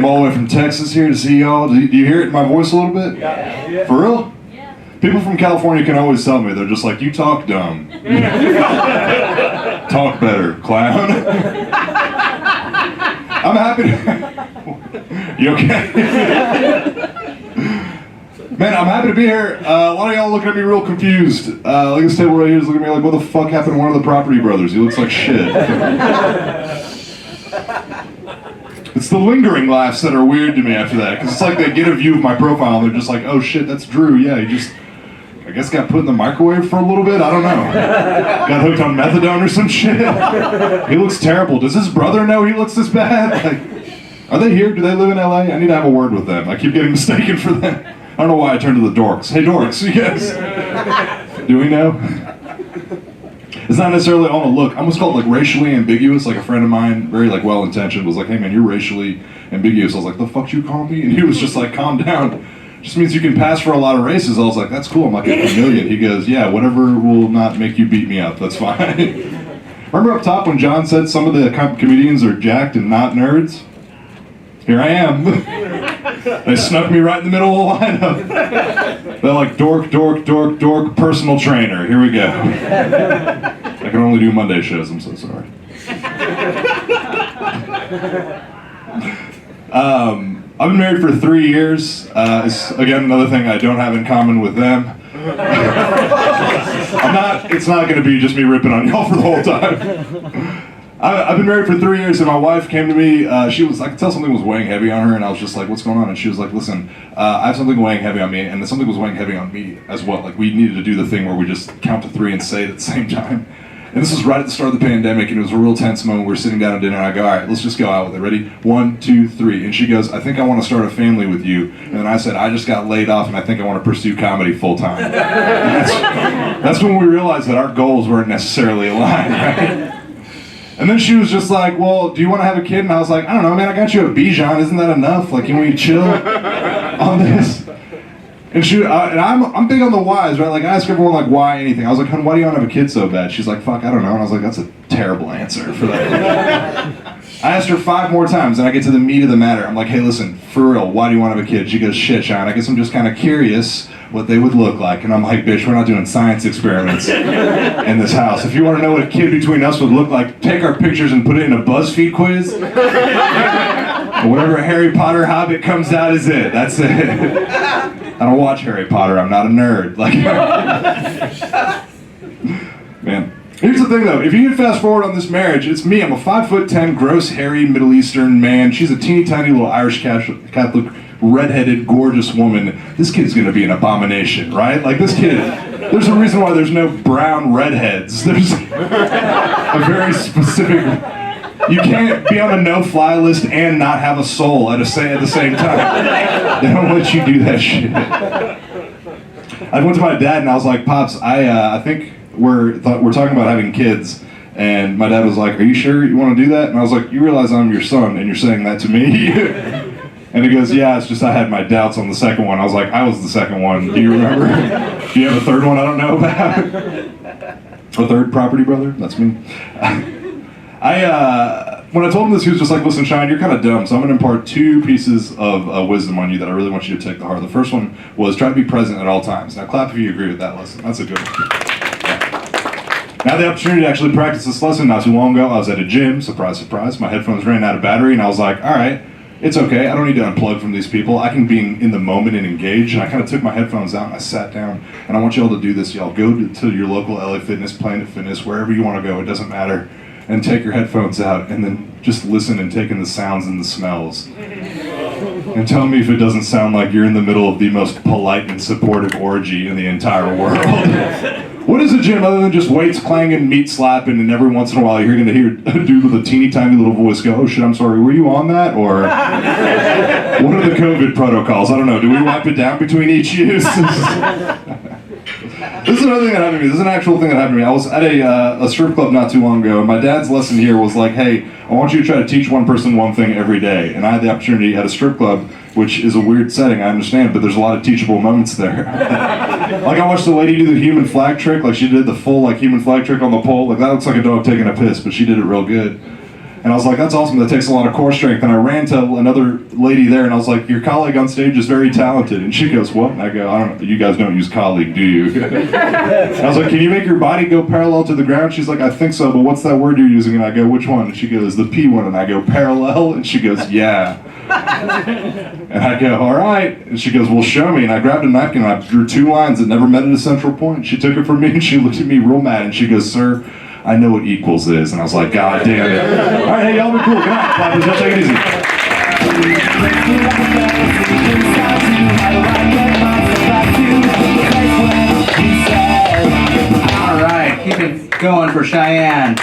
Came all the way from Texas here to see y'all. Do you hear it in my voice a little bit? Yeah. For real? Yeah. People from California can always tell me, they're just like, you talk dumb. Talk better, clown. I'm happy to... You okay? Man, I'm happy to be here. A lot of y'all looking at me real confused. Like this table right here is looking at me like, what the fuck happened to one of the Property Brothers? He looks like shit. It's the lingering laughs that are weird to me after that, because it's like they get a view of my profile and they're just like, oh shit, that's Drew. Yeah, he just, I guess, got put in the microwave for a little bit. I don't know. Got hooked on methadone or some shit. He looks terrible. Does his brother know he looks this bad? Like, are they here? Do they live in LA? I need to have a word with them. I keep getting mistaken for them. I don't know why I turned to the Dorks. Hey, Dorks, yes. Do we know? It's not necessarily on a look. I almost call it like racially ambiguous. Like a friend of mine, very like well-intentioned, was like, hey man, you're racially ambiguous. I was like, the fuck you call me? And he was just like, calm down. Just means you can pass for a lot of races. I was like, that's cool. I'm like a chameleon. He goes, yeah, whatever will not make you beat me up. That's fine. Remember up top when John said some of the comedians are jacked and not nerds? Here I am. They snuck me right in the middle of the lineup. They're like, dork, dork, dork, dork, personal trainer. Here we go. I can only do Monday shows, I'm so sorry. I've been married for 3 years. It's, again, another thing I don't have in common with them. It's not going to be just me ripping on y'all for the whole time. I've been married for 3 years, and my wife came to me. I could tell something was weighing heavy on her, and I was just like, what's going on? And she was like, listen, I have something weighing heavy on me, and something was weighing heavy on me as well. Like, we needed to do the thing where we just count to 3 and say it at the same time. And this was right at the start of the pandemic, and it was a real tense moment. We were sitting down at dinner, and I go, all right, let's just go out with it. Ready? 1, 2, 3. And she goes, I think I want to start a family with you. And then I said, I just got laid off, and I think I want to pursue comedy full time. That's when we realized that our goals weren't necessarily aligned, right? And then she was just like, well, do you want to have a kid? And I was like, I don't know, man, I got you a Bijan, isn't that enough? Like, can we chill on this? And I'm big on the whys, right? Like, I ask everyone, like, why anything? I was like, hun, why do you want to have a kid so bad? She's like, fuck, I don't know. And I was like, that's a terrible answer for that. I asked her 5 more times, and I get to the meat of the matter. I'm like, hey, listen, for real, why do you want to have a kid? She goes, shit, Shahyan, I guess I'm just kind of curious what they would look like. And I'm like, bitch, we're not doing science experiments in this house. If you want to know what a kid between us would look like, take our pictures and put it in a BuzzFeed quiz. Whatever Harry Potter Hobbit comes out is it. That's it. I don't watch Harry Potter. I'm not a nerd. Like, man. Here's the thing though, if you can fast forward on this marriage, it's me. I'm a 5'10", gross, hairy, Middle Eastern man. She's a teeny tiny little Irish Catholic, redheaded, gorgeous woman. This kid's gonna be an abomination, right? Like this kid, there's a reason why there's no brown redheads. There's a very specific, you can't be on a no-fly list and not have a soul at the same time. They don't let you do that shit. I went to my dad and I was like, Pops, I think we're talking about having kids, and my dad was like, are you sure you want to do that? And I was like, you realize I'm your son and you're saying that to me? And he goes, yeah, it's just I had my doubts on the second one. I was like, I was the second one. Do you remember? Do you have a third one I don't know about? A third property brother? That's me. When I told him this, he was just like, listen, Shahyan, you're kind of dumb, so I'm going to impart 2 pieces of wisdom on you that I really want you to take to heart. The first one was try to be present at all times. Now clap if you agree with that lesson. That's a good one. Now the opportunity to actually practice this lesson not too long ago. I was at a gym, surprise, surprise. My headphones ran out of battery, and I was like, all right, it's okay. I don't need to unplug from these people. I can be in the moment and engage. And I kind of took my headphones out and I sat down. And I want you all to do this, y'all. Go to your local LA Fitness, Planet Fitness, wherever you want to go. It doesn't matter. And take your headphones out and then just listen and take in the sounds and the smells. And tell me if it doesn't sound like you're in the middle of the most polite and supportive orgy in the entire world. What is a gym other than just weights clanging, meat slapping, and every once in a while you're going to hear a dude with a teeny tiny little voice go, oh shit, I'm sorry, were you on that? Or what are the COVID protocols? I don't know. Do we wipe it down between each use? This is another thing that happened to me. This is an actual thing that happened to me. I was at a strip club not too long ago, and my dad's lesson here was like, hey, I want you to try to teach one person one thing every day. And I had the opportunity at a strip club, which is a weird setting, I understand, but there's a lot of teachable moments there. Like I watched the lady do the human flag trick, like she did the full like human flag trick on the pole. Like that looks like a dog taking a piss, but she did it real good. And I was like, that's awesome, that takes a lot of core strength. And I ran to another lady there and I was like, your colleague on stage is very talented. And she goes, what? And I go, I don't know, you guys don't use colleague, do you? And I was like, can you make your body go parallel to the ground? She's like, I think so, but what's that word you're using? And I go, which one? And she goes, the P one. And I go, parallel? And she goes, yeah. And I go, all right. And she goes, well, show me. And I grabbed a napkin and I drew 2 lines that never met at a central point. She took it from me and she looked at me real mad and she goes, sir, I know what equals is. And I was like, God damn it. All right, hey, y'all be cool. Good night, clappers. Y'all take it easy. All right, keep it going for Cheyenne.